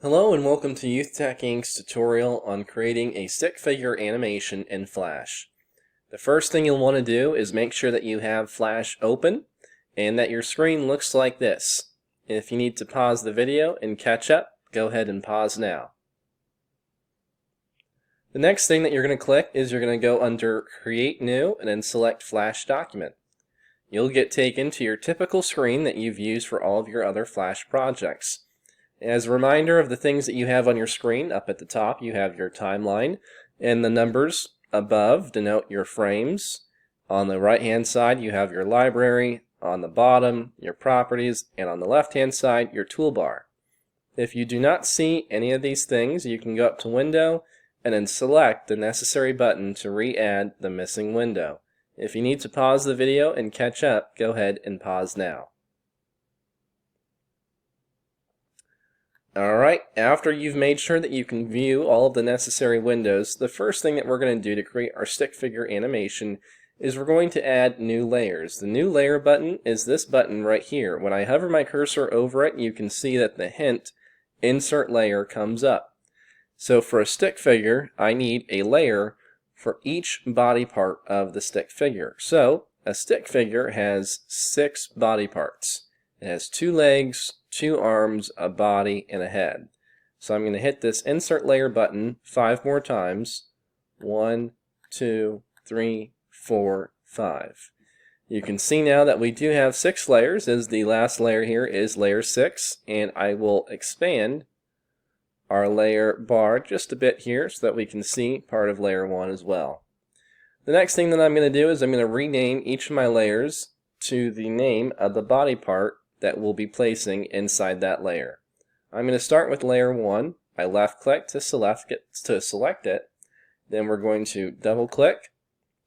Hello and welcome to Youth Tech Inc.'s tutorial on creating a stick figure animation in Flash. The first thing you'll want to do is make sure that you have Flash open and that your screen looks like this. If you need to pause the video and catch up, go ahead and pause now. The next thing that you're going to click is you're going to go under Create New and then select Flash Document. You'll get taken to your typical screen that you've used for all of your other Flash projects. As a reminder of the things that you have on your screen, up at the top you have your timeline, and the numbers above denote your frames. On the right hand side you have your library, on the bottom your properties, and on the left hand side your toolbar. If you do not see any of these things, you can go up to Window and then select the necessary button to re-add the missing window. If you need to pause the video and catch up, go ahead and pause now. Alright, after you've made sure that you can view all of the necessary windows, the first thing that we're going to do to create our stick figure animation is we're going to add new layers. The new layer button is this button right here. When I hover my cursor over it, you can see that the hint Insert Layer comes up. So for a stick figure, I need a layer for each body part of the stick figure. So a stick figure has 6 body parts. It has 2 legs, 2 arms, a body, and a head. So I'm going to hit this Insert Layer button 5 more times. 1, 2, 3, 4, 5. You can see now that we do have 6 layers, as the last layer here is layer 6, and I will expand our layer bar just a bit here so that we can see part of layer 1 as well. The next thing that I'm going to do is I'm going to rename each of my layers to the name of the body part that we'll be placing inside that layer. I'm going to start with layer 1. I left click to select it. Then we're going to double click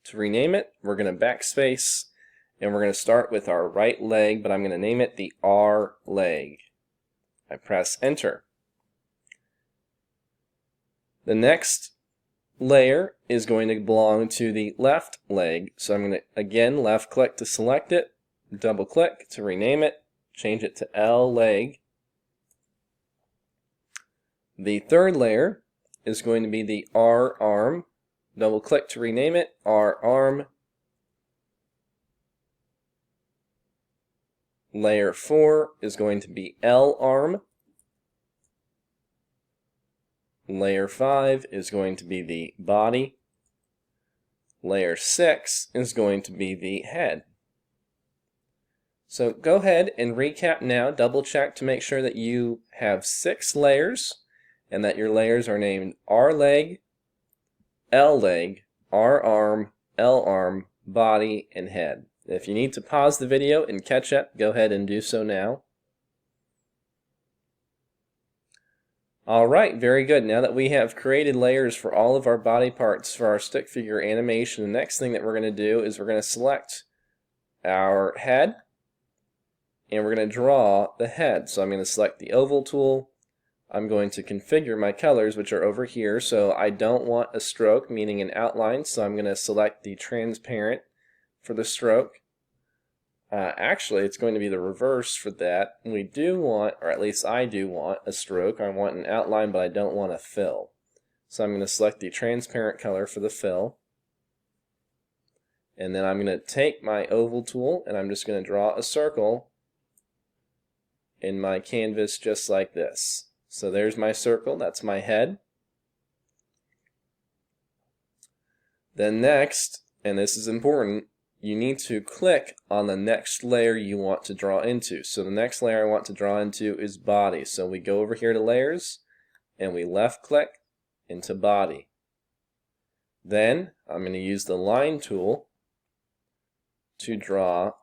to rename it. We're going to backspace and we're going to start with our right leg, but I'm going to name it the R leg. I press enter. The next layer is going to belong to the left leg, so I'm going to again left click to select it, double click to rename it, change it to L leg. The third layer is going to be the R arm. Double click to rename it, R arm. Layer 4 is going to be L arm. Layer 5 is going to be the body. Layer 6 is going to be the head. So go ahead and recap now, double check to make sure that you have 6 layers and that your layers are named R leg, L leg, R arm, L arm, body, and head. If you need to pause the video and catch up, go ahead and do so now. Alright, very good. Now that we have created layers for all of our body parts for our stick figure animation, the next thing that we're going to do is we're going to select our head and we're going to draw the head. So I'm going to select the oval tool. I'm going to configure my colors, which are over here. So I don't want a stroke, meaning an outline, so I'm going to select the transparent for the stroke. Actually, it's going to be the reverse for that. We do want, or at least I do want, a stroke. I want an outline, but I don't want a fill. So I'm going to select the transparent color for the fill. And then I'm going to take my oval tool and I'm just going to draw a circle in my canvas just like this. So there's my circle, that's my head. Then next, and this is important, you need to click on the next layer you want to draw into. So the next layer I want to draw into is body. So we go over here to layers and we left click into body. Then I'm going to use the line tool to draw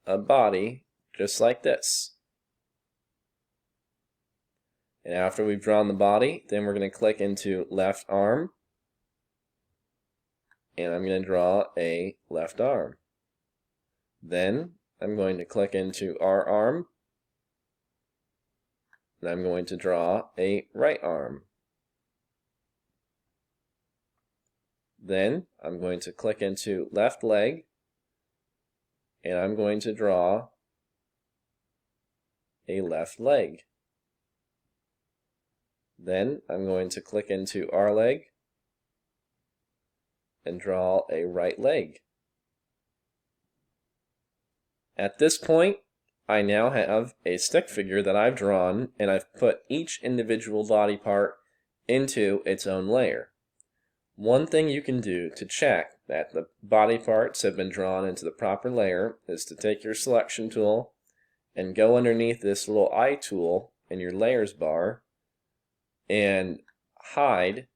a body just like this. And after we've drawn the body, then we're going to click into left arm. And I'm going to draw a left arm. Then I'm going to click into R arm. And I'm going to draw a right arm. Then I'm going to click into left leg. And I'm going to draw a left leg. Then I'm going to click into our leg and draw a right leg. At this point, I now have a stick figure that I've drawn, and I've put each individual body part into its own layer. One thing you can do to check that the body parts have been drawn into the proper layer is to take your selection tool and go underneath this little eye tool in your layers bar and hide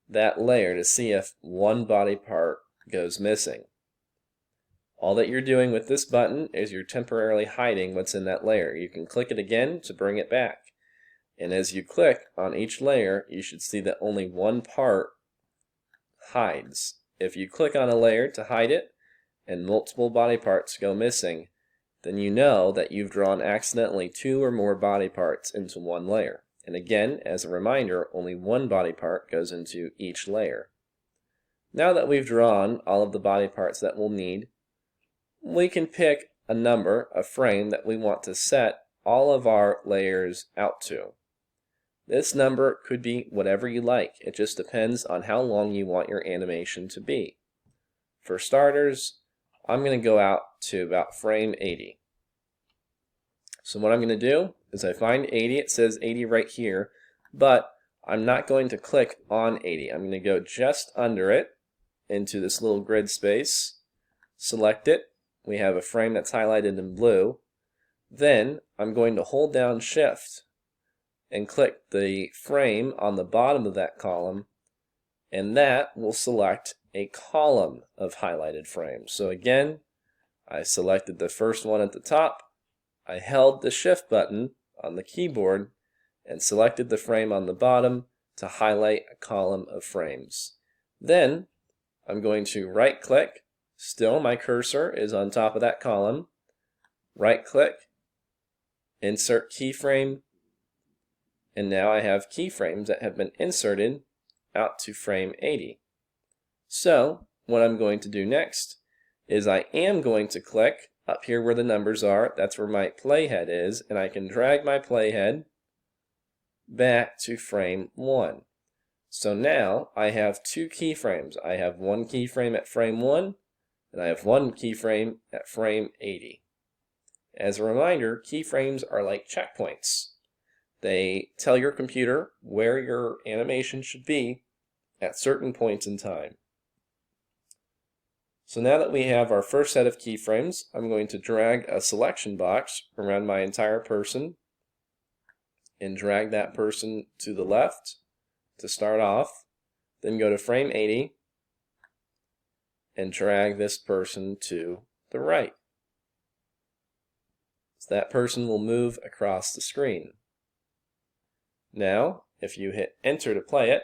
that layer to see if one body part goes missing. All that you're doing with this button is you're temporarily hiding what's in that layer. You can click it again to bring it back. And as you click on each layer, you should see that only one part hides. If you click on a layer to hide it and multiple body parts go missing, then you know that you've drawn accidentally 2 or more body parts into one layer. And again, as a reminder, only one body part goes into each layer. Now that we've drawn all of the body parts that we'll need, we can pick a number, a frame that we want to set all of our layers out to. This number could be whatever you like. It just depends on how long you want your animation to be. For starters, I'm going to go out to about frame 80. So what I'm going to do is I find 80, it says 80 right here, but I'm not going to click on 80. I'm going to go just under it into this little grid space, select it. We have a frame that's highlighted in blue. Then I'm going to hold down Shift and click the frame on the bottom of that column, and that will select a column of highlighted frames. So again, I selected the first one at the top, I held the Shift button on the keyboard and selected the frame on the bottom to highlight a column of frames. Then I'm going to right click, still my cursor is on top of that column, right click, insert keyframe, and now I have keyframes that have been inserted out to frame 80. So what I'm going to do next is I am going to click up here where the numbers are. That's where my playhead is, and I can drag my playhead back to frame 1. So now I have 2 keyframes. I have one keyframe at frame 1, and I have one keyframe at frame 80. As a reminder, keyframes are like checkpoints. They tell your computer where your animation should be at certain points in time. So now that we have our first set of keyframes, I'm going to drag a selection box around my entire person and drag that person to the left to start off, then go to frame 80 and drag this person to the right. So that person will move across the screen. Now, if you hit enter to play it,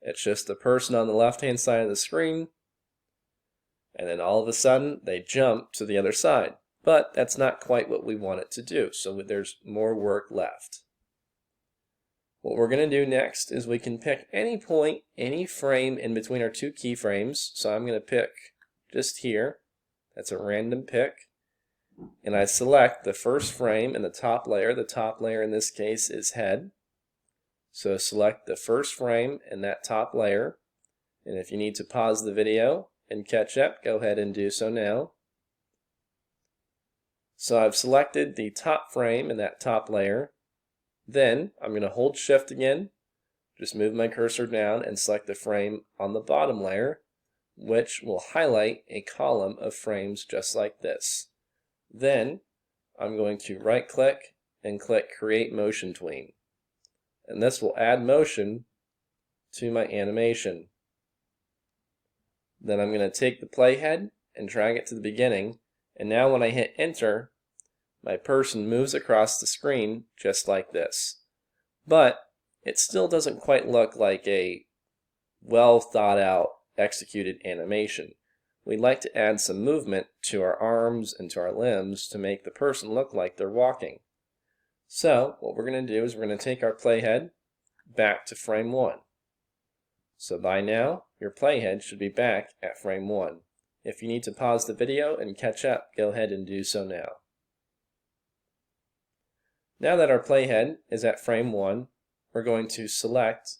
it's just the person on the left-hand side of the screen, and then all of a sudden they jump to the other side. But that's not quite what we want it to do, so there's more work left. What we're going to do next is we can pick any point, any frame in between our 2 keyframes. So I'm going to pick just here. That's a random pick. And I select the first frame in the top layer. The top layer in this case is head. So select the first frame in that top layer. And if you need to pause the video and catch up, go ahead and do so now. So I've selected the top frame in that top layer. Then I'm going to hold Shift again, just move my cursor down and select the frame on the bottom layer, which will highlight a column of frames just like this. Then I'm going to right click and click Create Motion Tween. And this will add motion to my animation. Then I'm going to take the playhead and drag it to the beginning, and now when I hit enter, my person moves across the screen just like this. But it still doesn't quite look like a well thought out executed animation. We'd like to add some movement to our arms and to our limbs to make the person look like they're walking. So what we're going to do is we're going to take our playhead back to frame 1. So by now, your playhead should be back at frame 1. If you need to pause the video and catch up, go ahead and do so now. Now that our playhead is at frame 1, we're going to select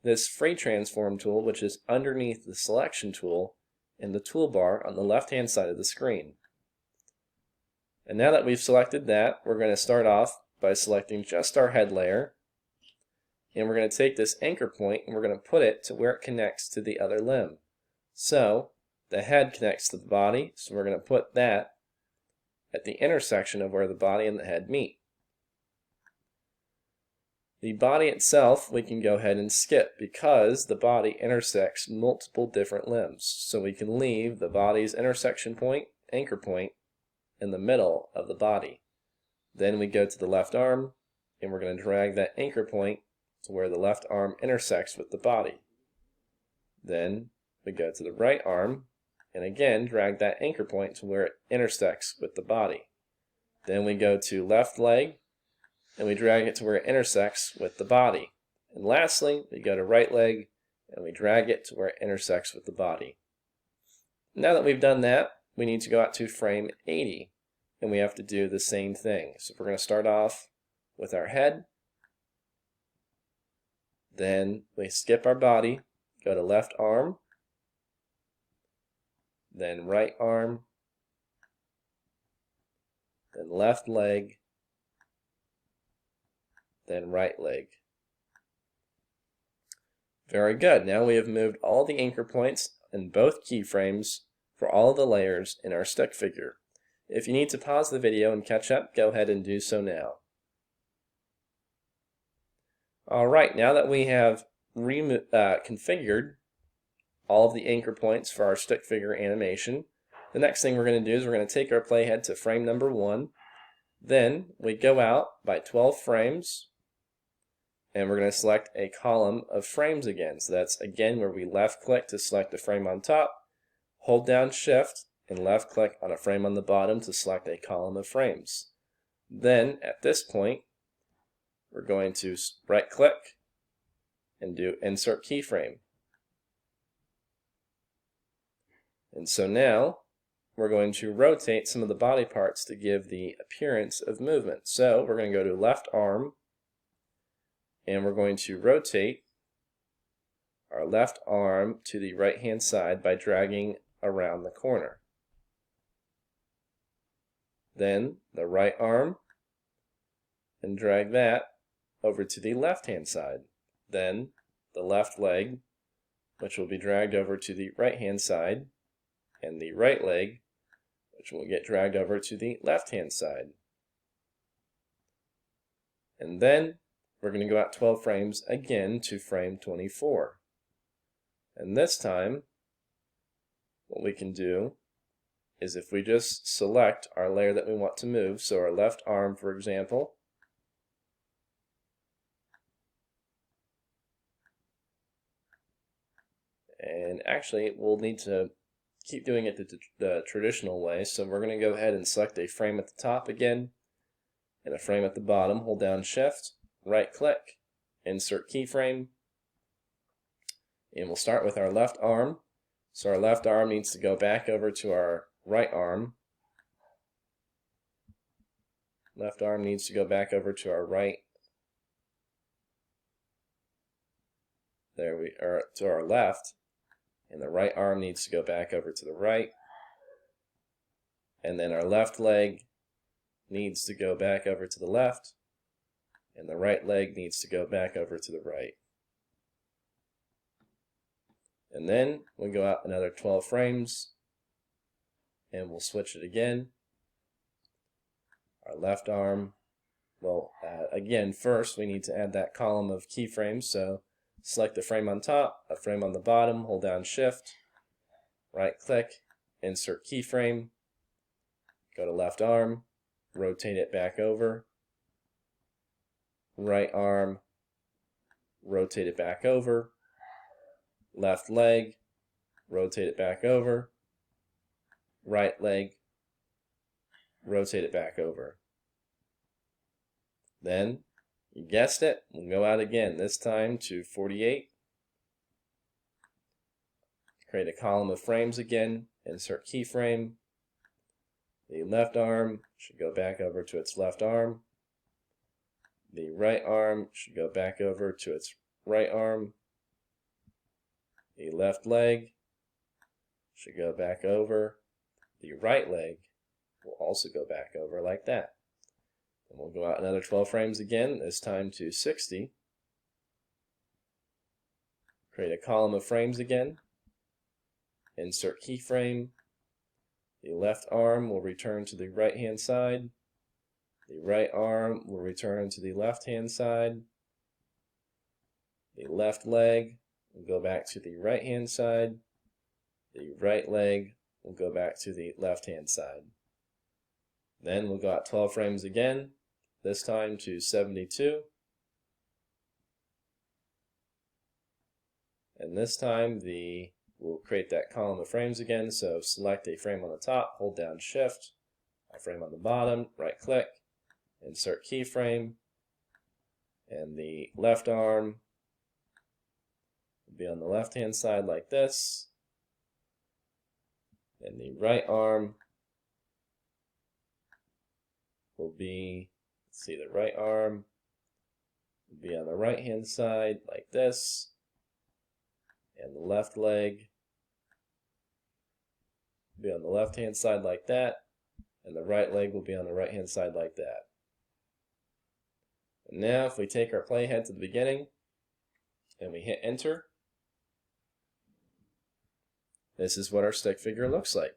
this free transform tool, which is underneath the selection tool in the toolbar on the left-hand side of the screen. And now that we've selected that, we're going to start off by selecting just our head layer. And we're going to take this anchor point and we're going to put it to where it connects to the other limb. So the head connects to the body, so we're going to put that at the intersection of where the body and the head meet. The body itself we can go ahead and skip because the body intersects multiple different limbs. So we can leave the body's intersection point, anchor point, in the middle of the body. Then we go to the left arm and we're going to drag that anchor point to where the left arm intersects with the body. Then we go to the right arm and again drag that anchor point to where it intersects with the body. Then we go to left leg and we drag it to where it intersects with the body. And lastly, we go to right leg and we drag it to where it intersects with the body. Now that we've done that, we need to go out to frame 80 and we have to do the same thing. So we're going to start off with our head, then we skip our body, go to left arm, then right arm, then left leg, then right leg. Very good. Now we have moved all the anchor points in both keyframes for all of the layers in our stick figure. If you need to pause the video and catch up, go ahead and do so now. Alright, now that we have configured all of the anchor points for our stick figure animation, the next thing we're going to do is we're going to take our playhead to frame number 1. Then we go out by 12 frames and we're going to select a column of frames again. So that's again where we left click to select the frame on top, hold down shift and left click on a frame on the bottom to select a column of frames. Then at this point we're going to right click and do insert keyframe. And so now we're going to rotate some of the body parts to give the appearance of movement. So we're going to go to left arm and we're going to rotate our left arm to the right hand side by dragging around the corner. Then the right arm and drag that over to the left hand side. Then the left leg, which will be dragged over to the right hand side, and the right leg, which will get dragged over to the left hand side. And then we're going to go out 12 frames again to frame 24. And this time what we can do is if we just select our layer that we want to move, so our left arm for example, and actually we'll need to keep doing it the traditional way, so we're going to go ahead and select a frame at the top again and a frame at the bottom, hold down shift, right click, insert keyframe, and we'll start with our left arm. So our left arm needs to go back over to our right arm. Left arm needs to go back over to our right. There we are, to our left. And the right arm needs to go back over to the right. And then our left leg needs to go back over to the left. And the right leg needs to go back over to the right. And then we go out another 12 frames and we'll switch it again. Our left arm, well, again, first we need to add that column of keyframes. So select the frame on top, a frame on the bottom, hold down shift, right click, insert keyframe, go to left arm, rotate it back over, right arm, rotate it back over, left leg, rotate it back over, right leg, rotate it back over. Then, you guessed it, we'll go out again, this time to 48. Create a column of frames again, insert keyframe. The left arm should go back over to its left arm. The right arm should go back over to its right arm. The left leg should go back over. The right leg will also go back over like that. And we'll go out another 12 frames again, this time to 60. Create a column of frames again. Insert keyframe. The left arm will return to the right hand side. The right arm will return to the left hand side. The left leg will go back to the right hand side. The right leg will go back to the left hand side. Then we'll go out 12 frames again, this time to 72. And this time we'll create that column of frames again, so select a frame on the top, hold down Shift, a frame on the bottom, right click, insert keyframe, and the left arm will be on the left hand side like this, and the right arm will be, the right arm will be on the right hand side like this, and the left leg will be on the left hand side like that, and the right leg will be on the right hand side like that. And now if we take our playhead to the beginning and we hit enter, this is what our stick figure looks like.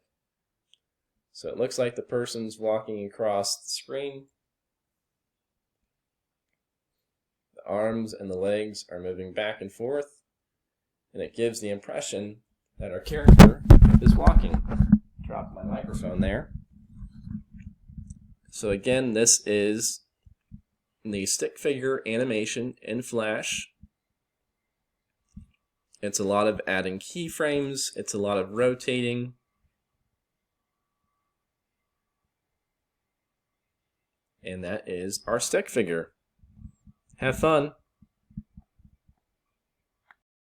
So it looks like the person's walking across the screen. The arms and the legs are moving back and forth, and it gives the impression that our character is walking. Drop my microphone there. So again, this is the stick figure animation in Flash. It's a lot of adding keyframes, it's a lot of rotating. And that is our stick figure. Have fun!